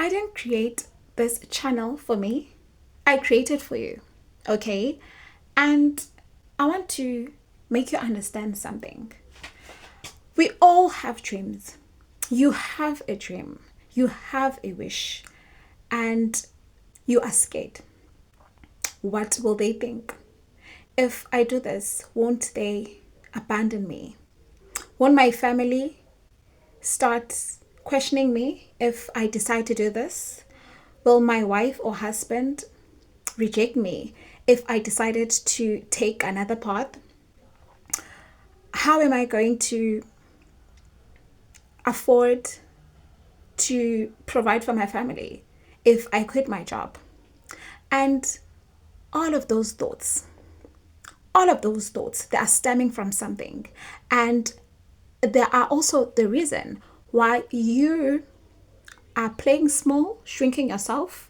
I didn't create this channel for me. I created for you. Okay? And I want to make you understand something. We all have dreams. You have a dream. You have a wish. And you are scared. What will they think? If I do this, won't they abandon me? Won't my family start questioning me if I decide to do this? Will my wife or husband reject me if I decided to take another path? How am I going to afford to provide for my family if I quit my job? And all of those thoughts, they are stemming from something. And there are also the reason why you are playing small, shrinking yourself,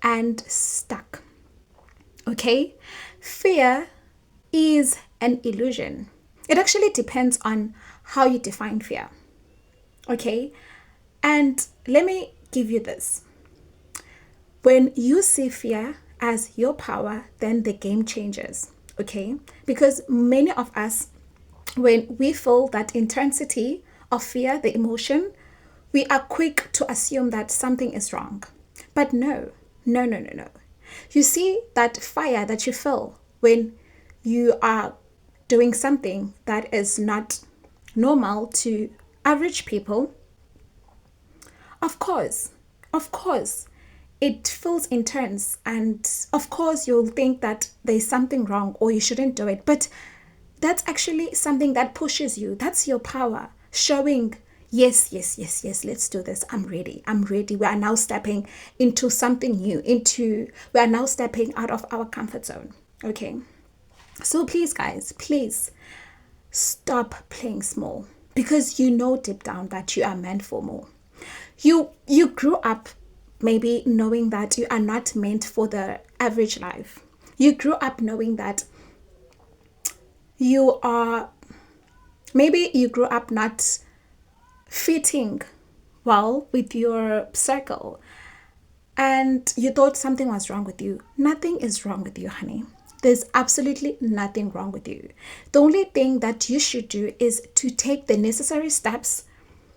and stuck. Okay? Fear is an illusion. It actually depends on how you define fear. Okay? And let me give you this. When you see fear as your power, then the game changes. Okay? Because many of us, when we feel that intensity of fear, the emotion, we are quick to assume that something is wrong. But no. You see that fire that you feel when you are doing something that is not normal to average people. Of course, it feels intense, and of course you'll think that there's something wrong or you shouldn't do it. But that's actually something that pushes you. That's your power showing, yes, let's do this. I'm ready. We are now stepping into something new, we are now stepping out of our comfort zone. Okay. So please, guys, please stop playing small, because you know deep down that you are meant for more. You grew up maybe knowing that you are not meant for the average life. You grew up knowing that you grew up not fitting well with your circle, and you thought something was wrong with you. Nothing is wrong with you, honey. There's absolutely nothing wrong with you. The only thing that you should do is to take the necessary steps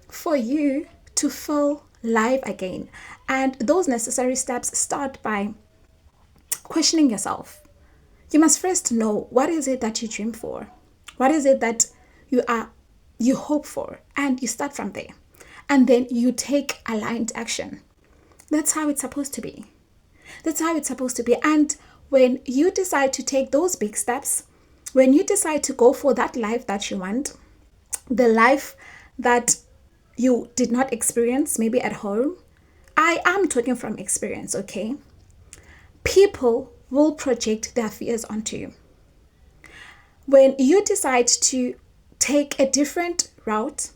for you to feel live again. And those necessary steps start by questioning yourself. You must first know, what is it that you dream for? What is it that you hope for? And you start from there. And then you take aligned action. That's how it's supposed to be. And when you decide to take those big steps, when you decide to go for that life that you want, the life that you did not experience maybe at home, I am talking from experience, okay? People will project their fears onto you. When you decide to take a different route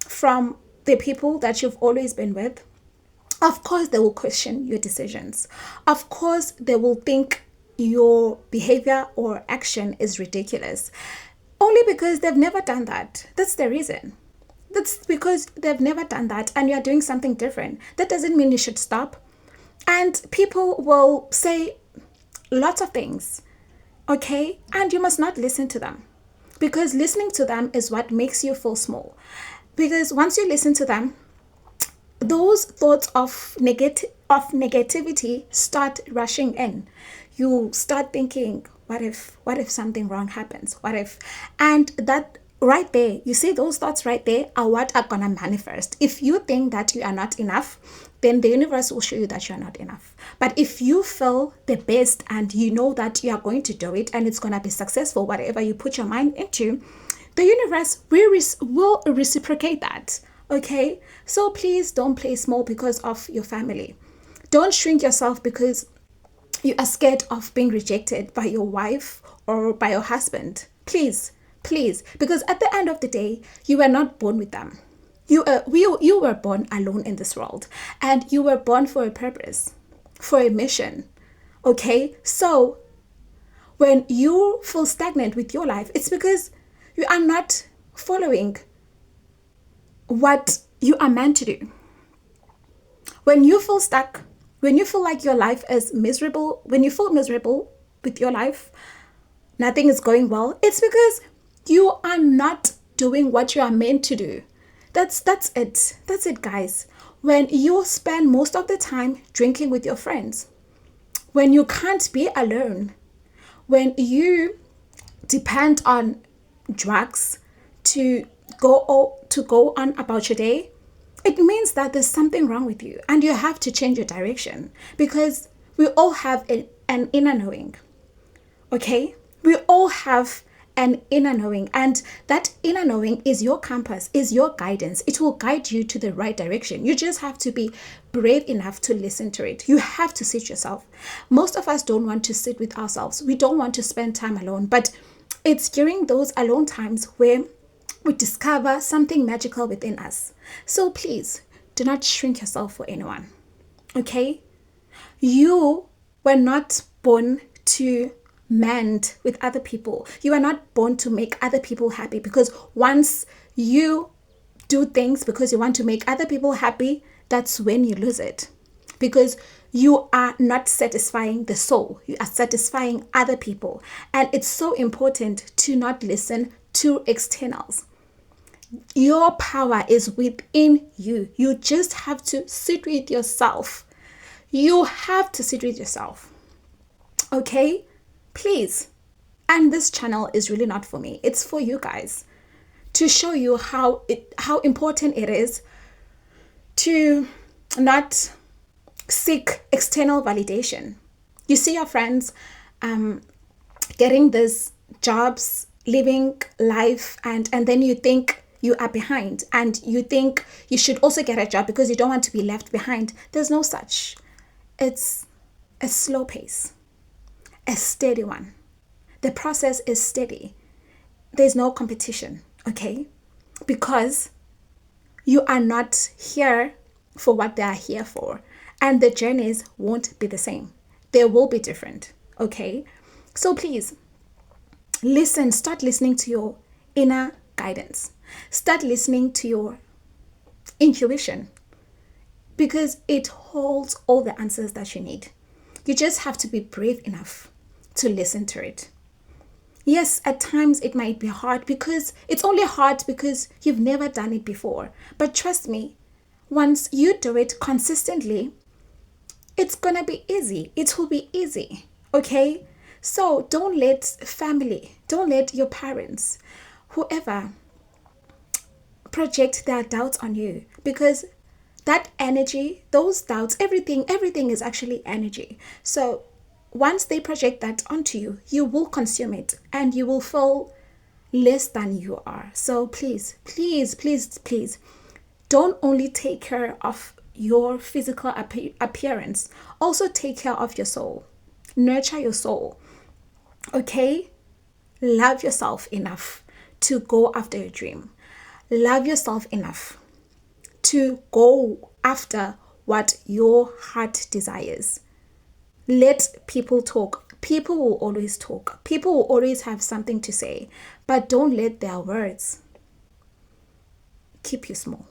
from the people that you've always been with, of course they will question your decisions. Of course they will think your behavior or action is ridiculous. Only because they've never done that. That's the reason. That's because they've never done that, and you're doing something different. That doesn't mean you should stop. And people will say lots of things, okay? And you must not listen to them, because listening to them is what makes you feel small. Because once you listen to them, those thoughts of negativity start rushing in. You start thinking, what if something wrong happens? What if? And that right there, you see, those thoughts right there are what are gonna manifest. If you think that you are not enough, then the universe will show you that you are not enough. But if you feel the best and you know that you are going to do it and it's gonna be successful, whatever you put your mind into, the universe will reciprocate that. Okay? So please don't play small because of your family. Don't shrink yourself because you are scared of being rejected by your wife or by your husband. Please, because at the end of the day, you were not born with them. You were born alone in this world, and you were born for a purpose, for a mission. Okay? So when you feel stagnant with your life, it's because you are not following what you are meant to do. When you feel stuck, when you feel like your life is miserable, when you feel miserable with your life, nothing is going well, it's because you are not doing what you are meant to do. That's it. That's it, guys. When you spend most of the time drinking with your friends, when you can't be alone, when you depend on drugs to go on about your day, it means that there's something wrong with you and you have to change your direction, because we all have an inner knowing. Okay? We all have an inner knowing, and that inner knowing is your compass, is your guidance. It will guide you to the right direction. You just have to be brave enough to listen to it. You have to sit yourself. Most of us don't want to sit with ourselves. We don't want to spend time alone, but it's during those alone times where we discover something magical within us. So please do not shrink yourself for anyone. Okay? You were not born to mend with other people. You are not born to make other people happy, because once you do things because you want to make other people happy, that's when you lose it. Because you are not satisfying the soul, you are satisfying other people. And it's so important to not listen to externals. Your power is within you. You just have to sit with yourself. You have to sit with yourself. Okay? Please. And this channel is really not for me. It's for you guys, to show you how important it is to not seek external validation. You see your friends getting these jobs, living life, and then you think you are behind, and you think you should also get a job because you don't want to be left behind. There's no such. It's a slow pace, a steady one. The process is steady. There's no competition, okay? Because you are not here for what they are here for. And the journeys won't be the same. They will be different, okay? So please, listen. Start listening to your inner guidance. Start listening to your intuition, because it holds all the answers that you need. You just have to be brave enough to listen to it. Yes, at times it might be hard, because it's only hard because you've never done it before. But trust me, once you do it consistently, it's gonna be easy. It will be easy, okay? So don't let family, don't let your parents, whoever, project their doubts on you, because that energy, those doubts, everything is actually energy. So once they project that onto you, you will consume it and you will feel less than you are. So please, please, please, please, don't only take care of your physical appearance, also take care of your soul. Nurture your soul, okay? Love yourself enough to go after your dream. Love yourself enough to go after what your heart desires. Let people talk. People will always talk. People will always have something to say, but don't let their words keep you small.